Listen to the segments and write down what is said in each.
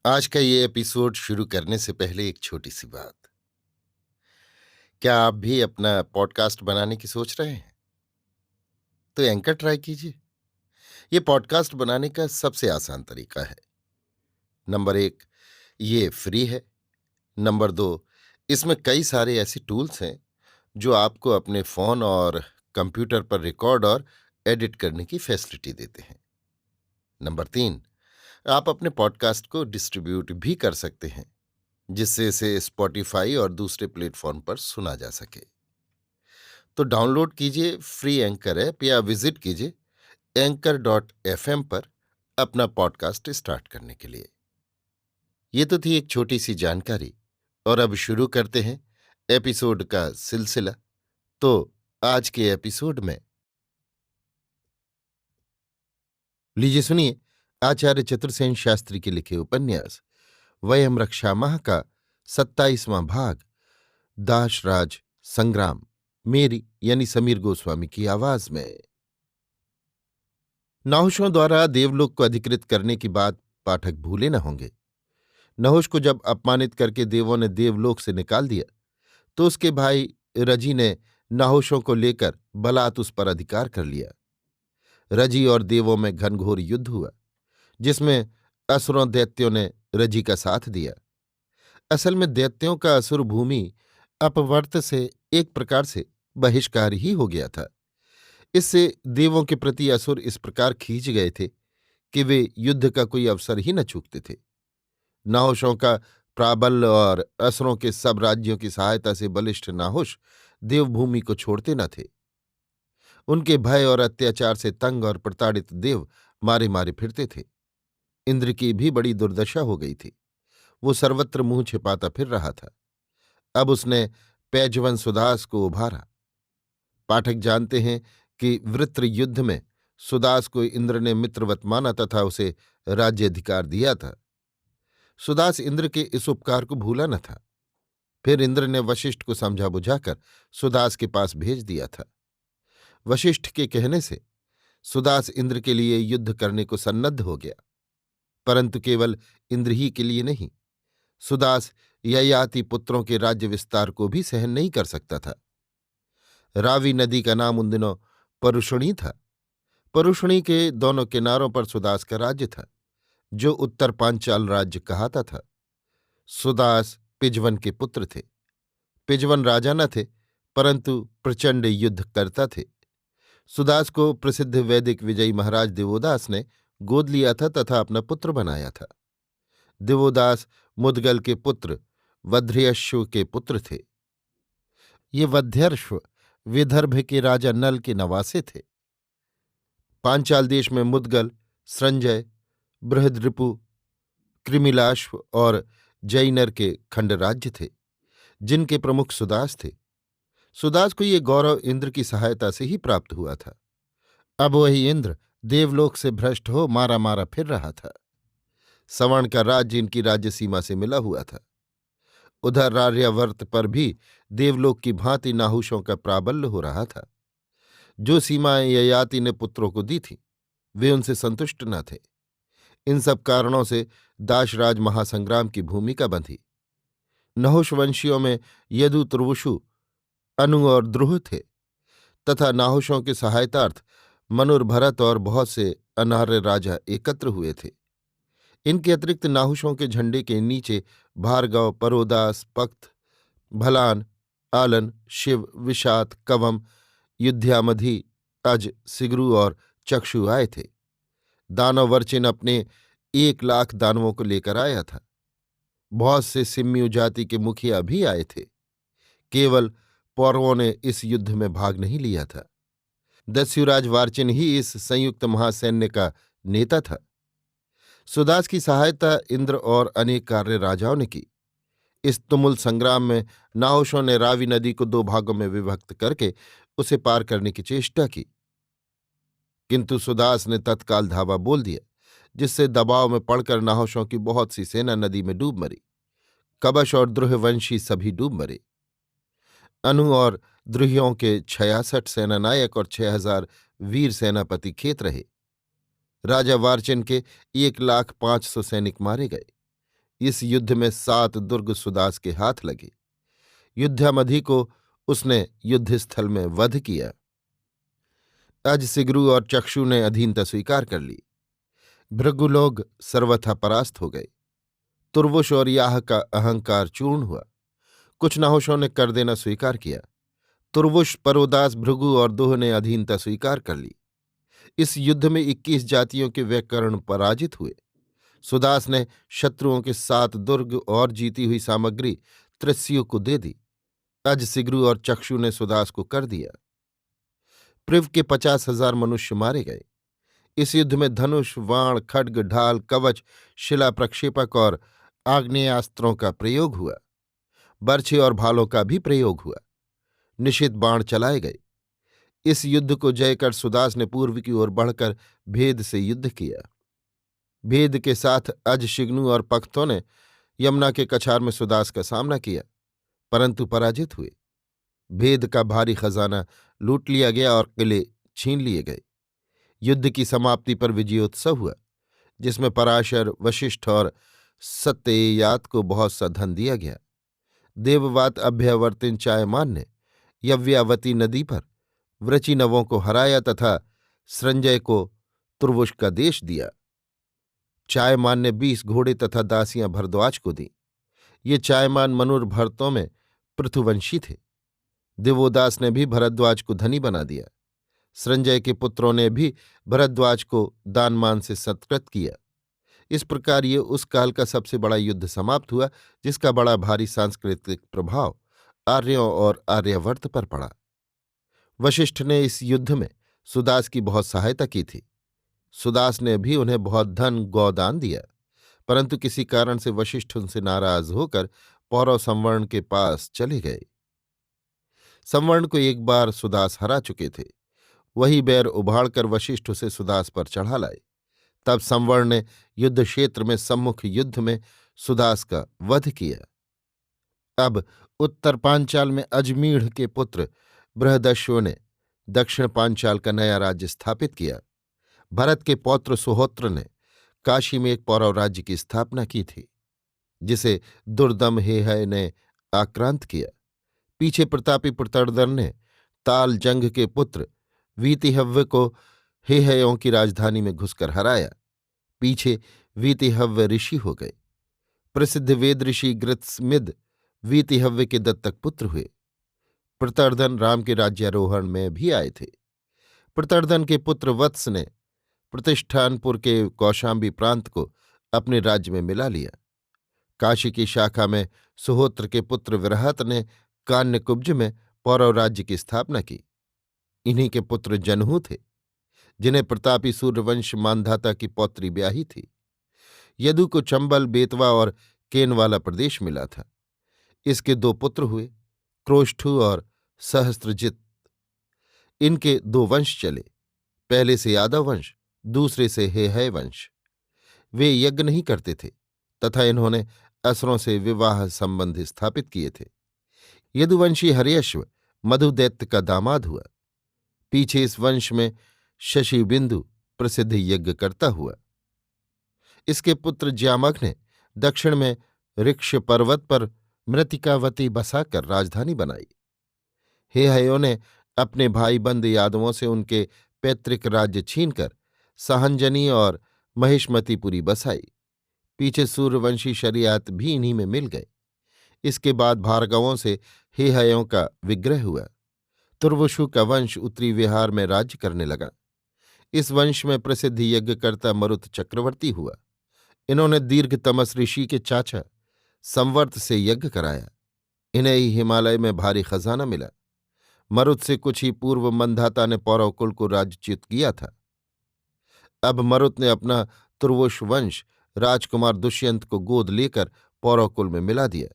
आज का ये एपिसोड शुरू करने से पहले एक छोटी सी बात। क्या आप भी अपना पॉडकास्ट बनाने की सोच रहे हैं? तो एंकर ट्राई कीजिए। ये पॉडकास्ट बनाने का सबसे आसान तरीका है। नंबर एक, ये फ्री है। नंबर दो, इसमें कई सारे ऐसे टूल्स हैं जो आपको अपने फोन और कंप्यूटर पर रिकॉर्ड और एडिट करने की फैसिलिटी देते हैं। नंबर तीन, आप अपने पॉडकास्ट को डिस्ट्रीब्यूट भी कर सकते हैं, जिससे इसे स्पॉटिफाई और दूसरे प्लेटफॉर्म पर सुना जा सके। तो डाउनलोड कीजिए फ्री एंकर ऐप या विजिट कीजिए anchor.fm पर अपना पॉडकास्ट स्टार्ट करने के लिए। ये तो थी एक छोटी सी जानकारी, और अब शुरू करते हैं एपिसोड का सिलसिला। तो आज के एपिसोड में लीजिए सुनिए आचार्य चतुर्सेन शास्त्री के लिखे उपन्यास वयम रक्षामः का 27वां भाग, दासराज संग्राम, मेरी यानी समीर गोस्वामी की आवाज में। नहुषों द्वारा देवलोक को अधिकृत करने की बात पाठक भूले न होंगे। नहुष को जब अपमानित करके देवों ने देवलोक से निकाल दिया, तो उसके भाई रजी ने नहुषों को लेकर बलात् उस पर अधिकार कर लिया। रजी और देवों में घनघोर युद्ध हुआ, जिसमें असुरों दैत्यों ने रजी का साथ दिया। असल में दैत्यों का असुर भूमि अपवर्त से एक प्रकार से बहिष्कार ही हो गया था। इससे देवों के प्रति असुर इस प्रकार खींच गए थे कि वे युद्ध का कोई अवसर ही न चूकते थे। नाहुषों का प्राबल्य और असुरों के सब राज्यों की सहायता से बलिष्ठ नाहुष देवभूमि को छोड़ते न थे। उनके भय और अत्याचार से तंग और प्रताड़ित देव मारे मारे फिरते थे। इंद्र की भी बड़ी दुर्दशा हो गई थी। वो सर्वत्र मुंह छिपाता फिर रहा था। अब उसने पैजवन सुदास को उभारा। पाठक जानते हैं कि वृत्र युद्ध में सुदास को इंद्र ने मित्रवत माना तथा उसे राज्याधिकार दिया था। सुदास इंद्र के इस उपकार को भूला न था। फिर इंद्र ने वशिष्ठ को समझा बुझाकर सुदास के पास भेज दिया था। वशिष्ठ के कहने से सुदास इंद्र के लिए युद्ध करने को सन्नद्ध हो गया, परंतु केवल इंद्र ही के लिए नहीं। सुदास ययाति पुत्रों के राज्य विस्तार को भी सहन नहीं कर सकता था। रावी नदी का नाम उन दिनों परुषणी था। परुषणी के दोनों किनारों पर सुदास का राज्य था, जो उत्तर पांचाल राज्य कहाता था। सुदास पिजवन के पुत्र थे। पिजवन राजा न थे, परंतु प्रचंड युद्ध करता थे। सुदास को प्रसिद्ध वैदिक विजयी महाराज दिवोदास ने गोद लिया था तथा अपना पुत्र बनाया था। दिवोदास मुदगल के पुत्र वध्र्यश्व के पुत्र थे। ये वध्र्यश्व विदर्भ के राजा नल के नवासे थे। पांचाल देश में मुदगल, संजय, बृहद्रिपु, कृमिलाश्व और जैनर के खंडराज्य थे, जिनके प्रमुख सुदास थे। सुदास को ये गौरव इंद्र की सहायता से ही प्राप्त हुआ था। अब वही इंद्र देवलोक से भ्रष्ट हो मारा मारा फिर रहा था। सवर्ण का राज्य इनकी राज्य सीमा से मिला हुआ था। उधर आर्यावर्त पर भी देवलोक की भांति नाहुषों का प्राबल्य हो रहा था। जो सीमाएं ययाति ने पुत्रों को दी थीं, वे उनसे संतुष्ट न थे। इन सब कारणों से दाशराज महासंग्राम की भूमिका बंधी। नहुष वंशियों में यदु, तुर्वुशु, अनु और द्रुह थे, तथा नाहुषों के सहायतार्थ मनुर्भरत और बहुत से अनार्य राजा एकत्र हुए थे। इनके अतिरिक्त नाहुषों के झंडे के नीचे भार्गव, परोदास, पक्त, भलान, आलन, शिव, विषात, कवम, युद्ध्यामधि, अज, सिगरू और चक्षु आए थे। दानववर्चिन अपने 1,00,000 दानवों को लेकर आया था। बहुत से सिम्मियु जाति के मुखिया भी आए थे। केवल पौरवों ने इस युद्ध में भाग नहीं लिया था। दस्युराज वार्चिन ही इस संयुक्त महासैन्य का नेता था। सुदास की सहायता इंद्र और अनेक कार्य राजाओं ने की। इस तुमुल संग्राम में नाहुषों ने रावी नदी को 2 भागों में विभक्त करके उसे पार करने की चेष्टा की, किंतु सुदास ने तत्काल धावा बोल दिया, जिससे दबाव में पड़कर नाहुषों की बहुत सी सेना नदी में डूब मरी। कबश और द्रुहवंशी सभी डूब मरे। अनु और द्रुहियों के 66 सेनानायक और 6,000 वीर सेनापति खेत रहे। राजा वार्चिन के 1,05,000 सैनिक मारे गए। इस युद्ध में 7 दुर्ग सुदास के हाथ लगे। युद्धामधि को उसने युद्धस्थल में वध किया। अजसिग्रू और चक्षु ने अधीनता स्वीकार कर ली। भृगुलोग सर्वथा परास्त हो गए। तुर्वुश और याह का अहंकार चूर्ण हुआ। कुछ नहुषों ने कर देना स्वीकार किया। तुर्वुश, परोदास, भृगु और दोह ने अधीनता स्वीकार कर ली। इस युद्ध में 21 जातियों के व्याकरण पराजित हुए। सुदास ने शत्रुओं के 7 दुर्ग और जीती हुई सामग्री त्रिस्यु को दे दी। अजसिग्रू और चक्षु ने सुदास को कर दिया। पृव के 50,000 मनुष्य मारे गए। इस युद्ध में धनुष, वाण, खड्ग, ढाल, कवच, शिला प्रक्षेपक और आग्नेयास्त्रों का प्रयोग हुआ। बर्छे और भालों का भी प्रयोग हुआ। निशित बाण चलाए गए। इस युद्ध को जय कर सुदास ने पूर्व की ओर बढ़कर भेद से युद्ध किया। भेद के साथ अजशिग्नु और पख्तों ने यमुना के कछार में सुदास का सामना किया, परंतु पराजित हुए। भेद का भारी खजाना लूट लिया गया और किले छीन लिए गए। युद्ध की समाप्ति पर विजयोत्सव हुआ, जिसमें पराशर, वशिष्ठ और सत्ययात को बहुत सा धन दिया गया। देववात, अभ्यवर्तिन, चायमान ने यव्यावती नदी पर वृचिनवों को हराया तथा संजय को तुर्वुश का देश दिया। चायमान ने 20 घोड़े तथा दासियां भरद्वाज को दी। ये चायमान मनुर्भरतों में पृथुवंशी थे। दिवोदास ने भी भरद्वाज को धनी बना दिया। संजय के पुत्रों ने भी भरद्वाज को दानमान से सत्कृत किया। इस प्रकार ये उस काल का सबसे बड़ा युद्ध समाप्त हुआ, जिसका बड़ा भारी सांस्कृतिक प्रभाव आर्यों और आर्यावर्त पर पड़ा। वशिष्ठ ने इस युद्ध में सुदास की बहुत सहायता की थी। सुदास ने भी उन्हें बहुत धन गौदान दिया, परंतु किसी कारण से वशिष्ठ उनसे नाराज होकर पौरव संवर्ण के पास चले गए। संवर्ण को एक बार सुदास हरा चुके थे। वही बैर उभाड़कर वशिष्ठ उसे सुदास पर चढ़ा लाए। तब संवर्ण ने युद्ध क्षेत्र में सम्मुख युद्ध में सुदास का वध किया। अब उत्तर पांचाल में अजमीढ़ के पुत्र बृहदश्व ने दक्षिण पांचाल का नया राज्य स्थापित किया। भरत के पौत्र सुहोत्र ने काशी में एक पौरव राज्य की स्थापना की थी, जिसे दुर्दम हेहय ने आक्रांत किया। पीछे प्रतापी प्रतर्दन ने ताल जंग के पुत्र वीतिहव्य को हेहयों की राजधानी में घुसकर हराया। पीछे वीतिहव्य ऋषि हो गए। प्रसिद्ध वेद ऋषि गृत्समिद वीतिहव्य के दत्तक पुत्र हुए। प्रतर्दन राम के राज्यारोहण में भी आए थे। प्रतर्दन के पुत्र वत्स ने प्रतिष्ठानपुर के कौशाम्बी प्रांत को अपने राज्य में मिला लिया। काशी की शाखा में सुहोत्र के पुत्र विरहत ने कान्यकुब्ज में पौरव राज्य की स्थापना की। इन्हीं के पुत्र जनहू थे, जिन्हें प्रतापी सूर्यवंश मानधाता की पौत्री ब्याही थी। यदु को चंबल, बेतवा और केनवाला प्रदेश मिला था। इसके 2 पुत्र हुए, क्रोष्ठु और सहस्त्रजित। इनके 2 वंश चले, पहले से यादव वंश, दूसरे से हेहय वंश। वे यज्ञ नहीं करते थे तथा इन्होंने असुरों से विवाह संबंध स्थापित किए थे। यदुवंशी हर्यश्व मधुदैत्य का दामाद हुआ। पीछे इस वंश में शशिबिंदु प्रसिद्ध यज्ञ करता हुआ। इसके पुत्र ज्यामघ ने दक्षिण में ऋक्ष पर्वत पर मृतिकावती बसाकर राजधानी बनाई। हेहयों ने अपने भाई बंद यादवों से उनके पैतृक राज्य छीनकर सहंजनी और महिष्मतीपुरी बसाई। पीछे सूर्यवंशी शरियात भी इन्हीं में मिल गए। इसके बाद भार्गवों से हेहयों का विग्रह हुआ। तुर्वुशु का वंश उत्तरी विहार में राज्य करने लगा। इस वंश में प्रसिद्ध यज्ञकर्ता मरुत चक्रवर्ती हुआ। इन्होंने दीर्घतमस ऋषि के चाचा संवर्त से यज्ञ कराया। इन्हें ही हिमालय में भारी खजाना मिला। मरुत से कुछ ही पूर्व मंधाता ने पौरवकुल को राज्यच्युत किया था। अब मरुत ने अपना तुर्वुश वंश राजकुमार दुष्यंत को गोद लेकर पौरवकुल में मिला दिया।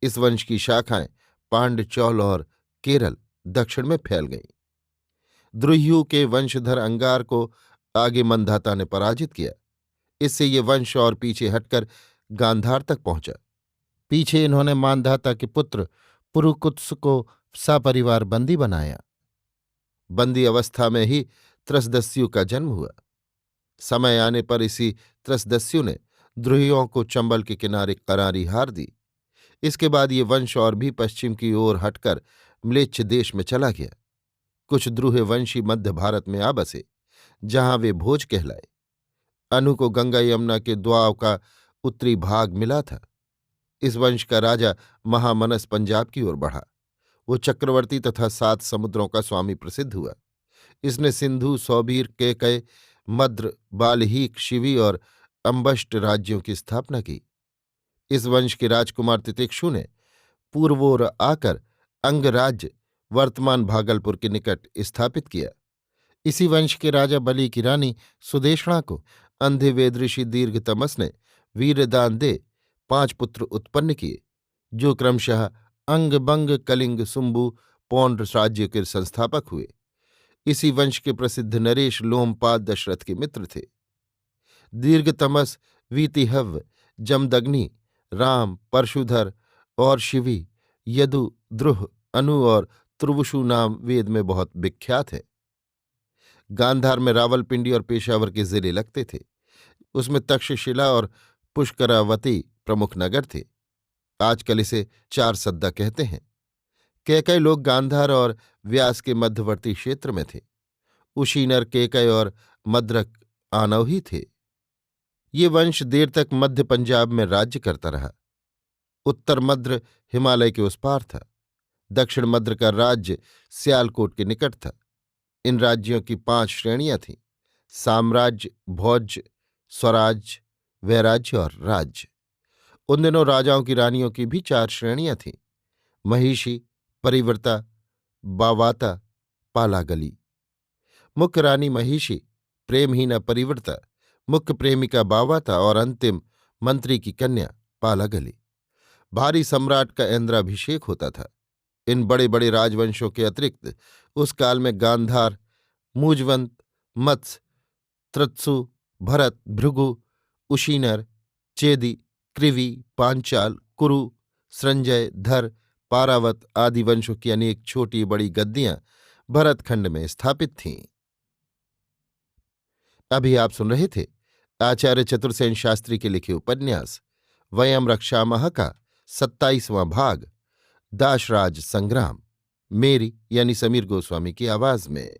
इस वंश की शाखाएं पांडचौल और केरल दक्षिण में फैल गईं। द्रुह्यु के वंशधर अंगार को आगे मंधाता ने पराजित किया। इससे ये वंश और पीछे हटकर गांधार तक पहुंचा। पीछे इन्होंने मानधाता के पुत्र पुरुकुत्स को सपरिवार बंदी बनाया। बंदी अवस्था में ही त्रसदस्यु का जन्म हुआ। समय आने पर इसी त्रसदस्यु ने द्रोहियों को चंबल के किनारे करारी हार दी। इसके बाद ये वंश और भी पश्चिम की ओर हटकर म्लेच्छ देश में चला गया। कुछ द्रुह वंशी मध्य भारत में आ बसे, जहां वे भोज कहलाए। अनु को गंगा यमुना के द्वाब का उत्तरी भाग मिला था। इस वंश का राजा महामनस पंजाब की ओर बढ़ा। वो चक्रवर्ती तथा 7 समुद्रों का स्वामी प्रसिद्ध हुआ। इसने सिंधु, सौबीर, केकय, मद्र, बाल्हीक, शिवी और अम्बष्ट राज्यों की स्थापना की। इस वंश के राजकुमार तितिक्षु ने पूर्वोर आकर अंगराज्य, वर्तमान भागलपुर के निकट स्थापित किया। इसी वंश के राजा बलि की रानी सुदेशणा को अंधे वेद ऋषि दीर्घतमस ने वीरदान दे 5 पुत्र उत्पन्न किए, जो क्रमशः अंग, बंग, कलिंग, सुंबु, पौंड्र राज्य के संस्थापक हुए। इसी वंश के प्रसिद्ध नरेश लोमपाद दशरथ के मित्र थे। दीर्घतमस, वीतिहव्य, जमदग्नि, राम, परशुधर और शिवी, यदु, द्रुह, अनु और त्रुवुषु नाम वेद में बहुत विख्यात है। गांधार में रावलपिंडी और पेशावर के जिले लगते थे। उसमें तक्षशिला और पुष्करावती प्रमुख नगर थे। आजकल इसे 4 सद्दा कहते हैं। कैकय लोग गांधार और व्यास के मध्यवर्ती क्षेत्र में थे। उशीनर, केकय और मद्रक आनव ही थे। ये वंश देर तक मध्य पंजाब में राज्य करता रहा। उत्तर मद्र हिमालय के उस पार था। दक्षिण मद्र का राज्य सियालकोट के निकट था। इन राज्यों की 5 श्रेणियां थीं: साम्राज्य, भोज्य, स्वराज्य, वैराज्य और राज्य। उन दिनों राजाओं की रानियों की भी 4 श्रेणियां थीं: महिषी, परिव्रता, बावाता, पालागली। मुख्य रानी महिषी, प्रेमहीना परिव्रता, मुख्य प्रेमिका बावाता और अंतिम मंत्री की कन्या पालागली। भारी सम्राट का इंद्राभिषेक होता था। इन बड़े बड़े राजवंशों के अतिरिक्त उस काल में गांधार, मूजवंत, मत्स्य, त्रत्सु, भरत, भृगु, उशीनर, चेदी, कृवि, पांचाल, कुरु, संजय, धर, पारावत आदि वंशों की अनेक छोटी बड़ी गद्दियां भरतखंड में स्थापित थीं। अभी आप सुन रहे थे आचार्य चतुर्सेन शास्त्री के लिखे उपन्यास वयम रक्षामः का 27वां भाग, दाशराज संग्राम, मेरी यानी समीर गोस्वामी की आवाज में।